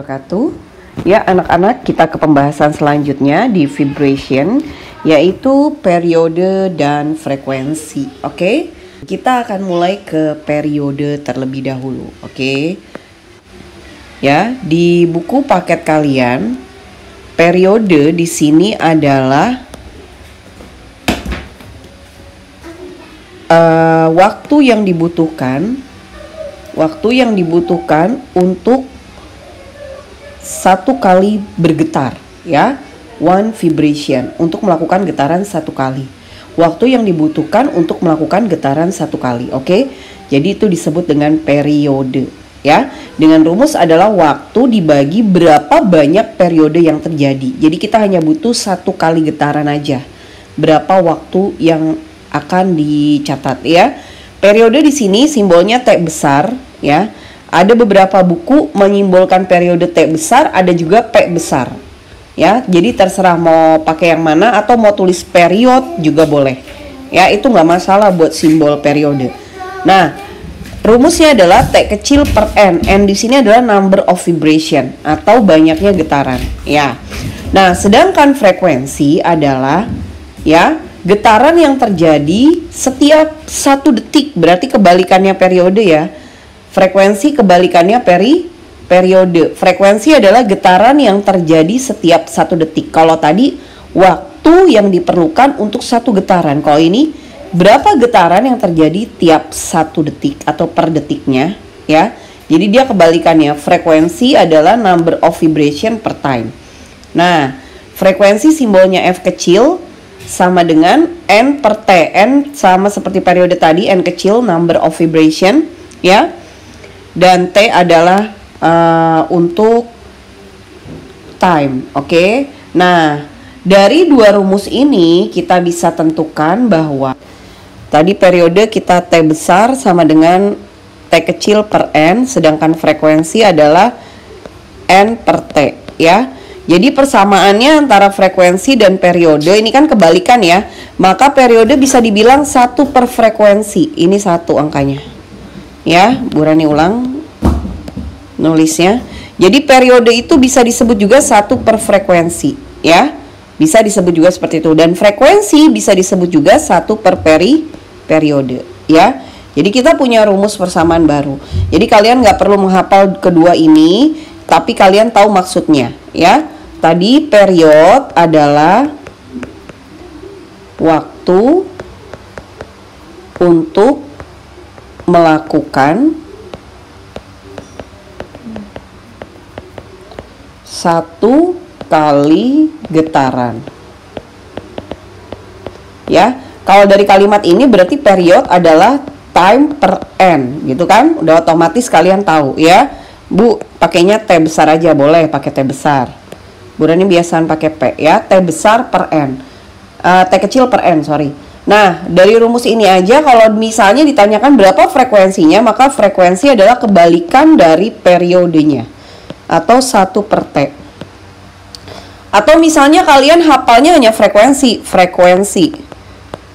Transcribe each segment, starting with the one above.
wabarakatuh. Ya anak-anak, kita ke pembahasan selanjutnya di vibration, yaitu periode dan frekuensi. Oke, kita akan mulai ke periode terlebih dahulu. Oke, ya di buku paket kalian, periode di sini adalah waktu yang dibutuhkan untuk satu kali bergetar, ya, one vibration, untuk melakukan getaran satu kali. Waktu yang dibutuhkan untuk melakukan getaran satu kali. Oke, jadi itu disebut dengan periode, ya. Dengan rumus adalah waktu dibagi berapa banyak periode yang terjadi. Jadi kita hanya butuh satu kali getaran aja, berapa waktu yang akan dicatat, ya. Periode di sini simbolnya T besar, ya. Ada beberapa buku menyimbolkan periode T besar, ada juga P besar, ya. Jadi terserah mau pakai yang mana, atau mau tulis period juga boleh, ya. Itu nggak masalah buat simbol periode. Nah, rumusnya adalah T kecil per N. N di sini adalah number of vibration atau banyaknya getaran, ya. Nah, sedangkan frekuensi adalah, ya, getaran yang terjadi setiap 1 detik. Berarti kebalikannya periode, ya. Frekuensi kebalikannya periode. Frekuensi adalah getaran yang terjadi setiap 1 detik. Kalau tadi waktu yang diperlukan untuk 1 getaran. Kalau ini berapa getaran yang terjadi tiap 1 detik atau per detiknya, ya. Jadi dia kebalikannya. Frekuensi adalah number of vibration per time. Nah, frekuensi simbolnya F kecil sama dengan N per T. N sama seperti periode tadi, N kecil number of vibration, ya. Dan T adalah untuk time. Oke. Nah, dari dua rumus ini kita bisa tentukan bahwa tadi periode kita T besar sama dengan T kecil per N, sedangkan frekuensi adalah N per T, ya. Jadi persamaannya antara frekuensi dan periode ini kan kebalikan, ya. Maka periode bisa dibilang 1 per frekuensi. Ini 1 angkanya, ya. Bu Rani ulang nulisnya. Jadi periode itu bisa disebut juga 1 per frekuensi, ya. Bisa disebut juga seperti itu. Dan frekuensi bisa disebut juga 1 per periode, ya. Jadi kita punya rumus persamaan baru. Jadi kalian nggak perlu menghafal kedua ini, tapi kalian tahu maksudnya, ya. Tadi period adalah waktu untuk melakukan 1 kali getaran, ya. Kalau dari kalimat ini berarti period adalah time per N, gitu kan? Udah otomatis kalian tahu, ya. Bu, pakainya T besar aja, boleh pakai T besar. Bu Rani biasaan pakai P, ya. T besar per N, T kecil per N, sorry. Nah, dari rumus ini aja kalau misalnya ditanyakan berapa frekuensinya, maka frekuensi adalah kebalikan dari periodenya, atau 1 per T. Atau misalnya kalian hafalnya hanya frekuensi.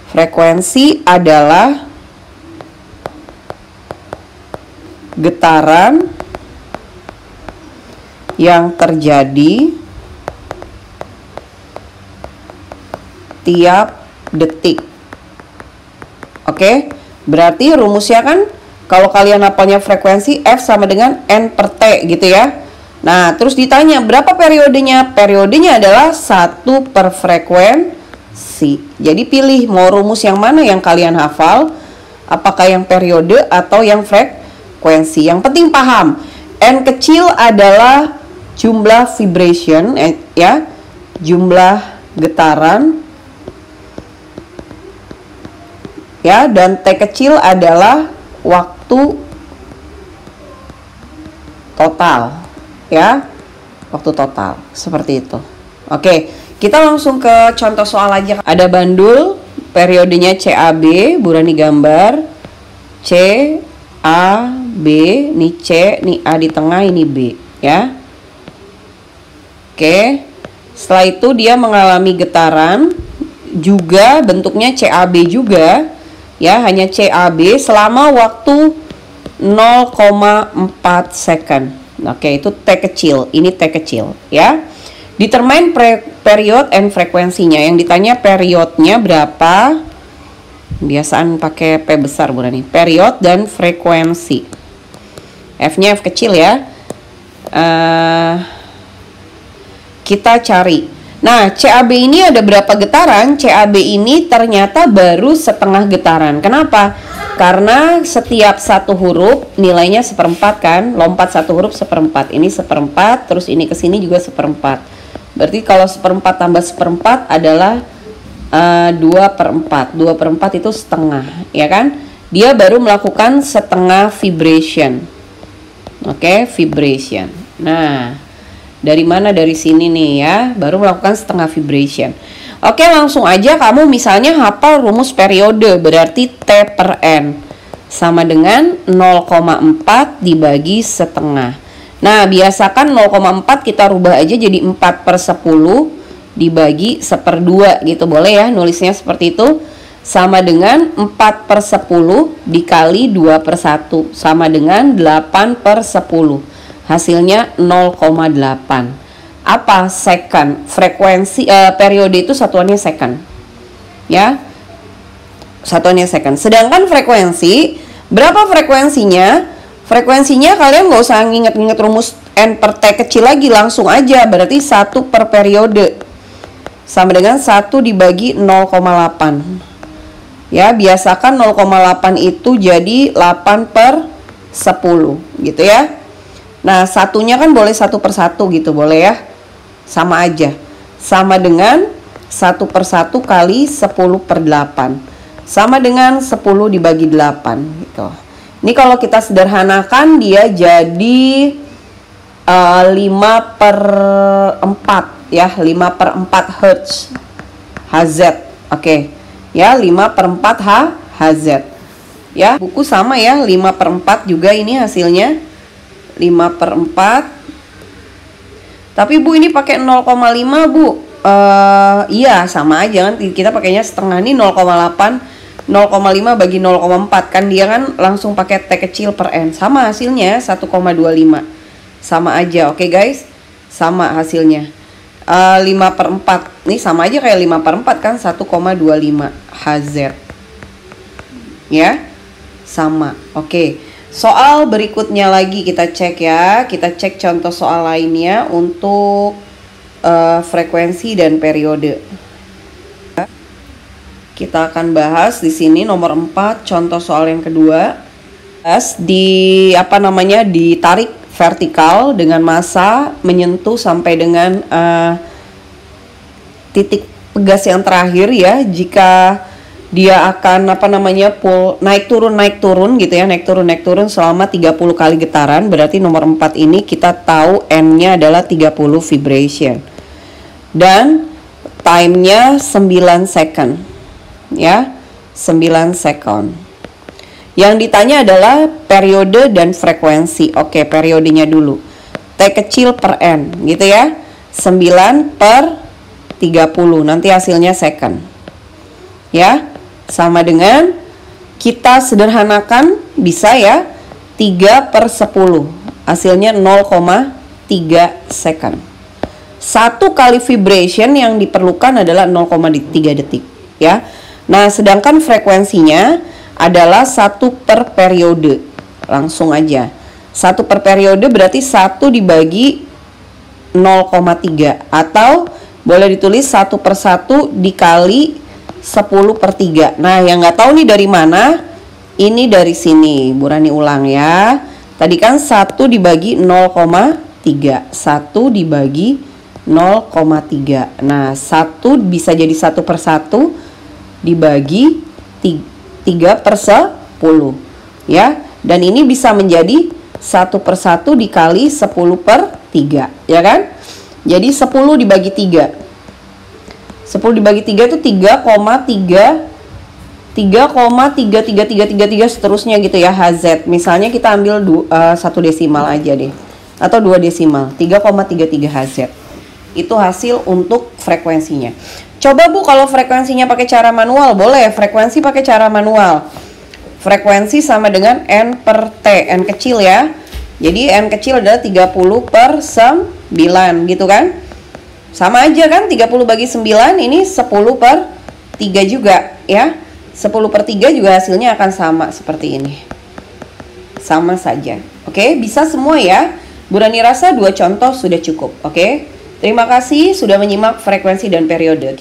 Frekuensi adalah getaran yang terjadi tiap detik. Oke, berarti rumusnya kan kalau kalian hafalnya frekuensi, F sama dengan N per T, gitu ya. Nah, terus ditanya berapa periodenya? Periodenya adalah 1 per frekuensi. Jadi pilih mau rumus yang mana yang kalian hafal, apakah yang periode atau yang frekuensi. Yang penting paham, N kecil adalah jumlah vibration, ya, jumlah getaran, ya, dan T kecil adalah waktu total, ya, waktu total, seperti itu. Oke, kita langsung ke contoh soal aja. Ada bandul, periodenya CAB, Bu Rani gambar CAB, ini C, ini A di tengah, ini B, ya. Oke, setelah itu dia mengalami getaran juga, bentuknya CAB juga, ya, hanya CAB selama waktu 0,4 second. Oke, itu T kecil, ini T kecil ya. Determine period and frekuensinya. Yang ditanya periodnya berapa? Biasaan pakai P besar Bu Rani. Period dan frekuensi. F-nya F kecil ya. Kita cari. Nah, CAB ini ada berapa getaran? CAB ini ternyata baru setengah getaran. Kenapa? Karena setiap satu huruf nilainya 1/4 kan. Lompat satu huruf 1/4. Ini 1/4, terus ini ke sini juga 1/4. Berarti kalau 1/4 tambah 1/4 adalah 2/4. 2/4 itu setengah, ya kan? Dia baru melakukan setengah vibration. Oke, vibration. Nah, dari mana? Dari sini nih ya, baru melakukan setengah vibration. Oke, langsung aja kamu misalnya hafal rumus periode, berarti T per N sama dengan 0,4 dibagi setengah. Nah, biasakan 0,4 kita rubah aja jadi 4/10 dibagi 1/2 gitu, boleh ya nulisnya seperti itu. Sama dengan 4/10 dikali 2/1 sama dengan 8/10. Hasilnya 0,8. Apa? Second. Frekuensi periode itu satuannya second. Ya. Satuannya second. Sedangkan frekuensi, berapa frekuensinya? Frekuensinya kalian nggak usah nginget-nginget rumus N per T kecil lagi, langsung aja. Berarti 1 per periode sama dengan 1 dibagi 0,8. Ya, biasakan 0,8 itu jadi 8/10 gitu ya. Nah, satunya kan boleh 1/1 gitu, boleh ya. Sama aja. Sama dengan 1/1 kali 10/8. Sama dengan 10 dibagi 8 gitu. Ini kalau kita sederhanakan dia jadi 5/4 ya, 5/4 Hz. Hz. Oke. Ya, 5/4 Hz. Ya, buku sama ya, 5/4 juga ini hasilnya. 5/4. Tapi Bu ini pakai 0,5 Bu. Iya sama aja kan, kita pakainya setengah nih 0,8. 0,5 bagi 0,4 kan dia kan langsung pakai T kecil per N. Sama hasilnya 1,25. Sama aja, oke guys. Sama hasilnya 5/4. Nih sama aja kayak 5/4 kan, 1,25 Hz. Ya. Sama. Oke. Soal berikutnya lagi kita cek ya. Kita cek contoh soal lainnya untuk frekuensi dan periode. Kita akan bahas di sini nomor 4 contoh soal yang kedua. Ditarik vertikal dengan massa menyentuh sampai dengan titik pegas yang terakhir ya. Jika dia akan naik turun gitu ya, naik turun selama 30 kali getaran. Berarti nomor 4 ini kita tahu N-nya adalah 30 vibration. Dan time-nya 9 second. Ya, 9 second. Yang ditanya adalah periode dan frekuensi. Oke, periodenya dulu. T kecil per N gitu ya. 9/30. Nanti hasilnya second. Ya. Sama dengan kita sederhanakan bisa ya 3/10. Hasilnya 0,3 second. 1 kali vibration yang diperlukan adalah 0,3 detik ya. Nah, sedangkan frekuensinya adalah 1 per periode. Langsung aja. 1 per periode berarti 1 dibagi 0,3 atau boleh ditulis 1/1 dikali 10/3. Nah, yang nggak tahu nih dari mana, ini dari sini. Bu Rani ulang ya. Tadi kan 1 dibagi 0,3. 1 dibagi 0,3. Nah, 1 bisa jadi 1/1 dibagi 3/10 ya. Dan ini bisa menjadi 1/1 dikali 10/3 ya kan. Jadi 10 dibagi 3. 10 dibagi 3 itu 3,33333 seterusnya gitu ya Hz. Misalnya kita ambil 1 desimal aja deh, atau 2 desimal, 3,33 Hz. Itu hasil untuk frekuensinya. Coba Bu kalau frekuensinya pakai cara manual, boleh. Frekuensi pakai cara manual. Frekuensi sama dengan N per T, N kecil ya. Jadi N kecil adalah 30/9 gitu kan. Sama aja kan, 30 bagi 9 ini 10/3 juga ya. 10/3 juga hasilnya akan sama seperti ini. Sama saja. Oke, bisa semua ya. Bu Rani rasa 2 contoh sudah cukup. Oke. Terima kasih sudah menyimak frekuensi dan periode.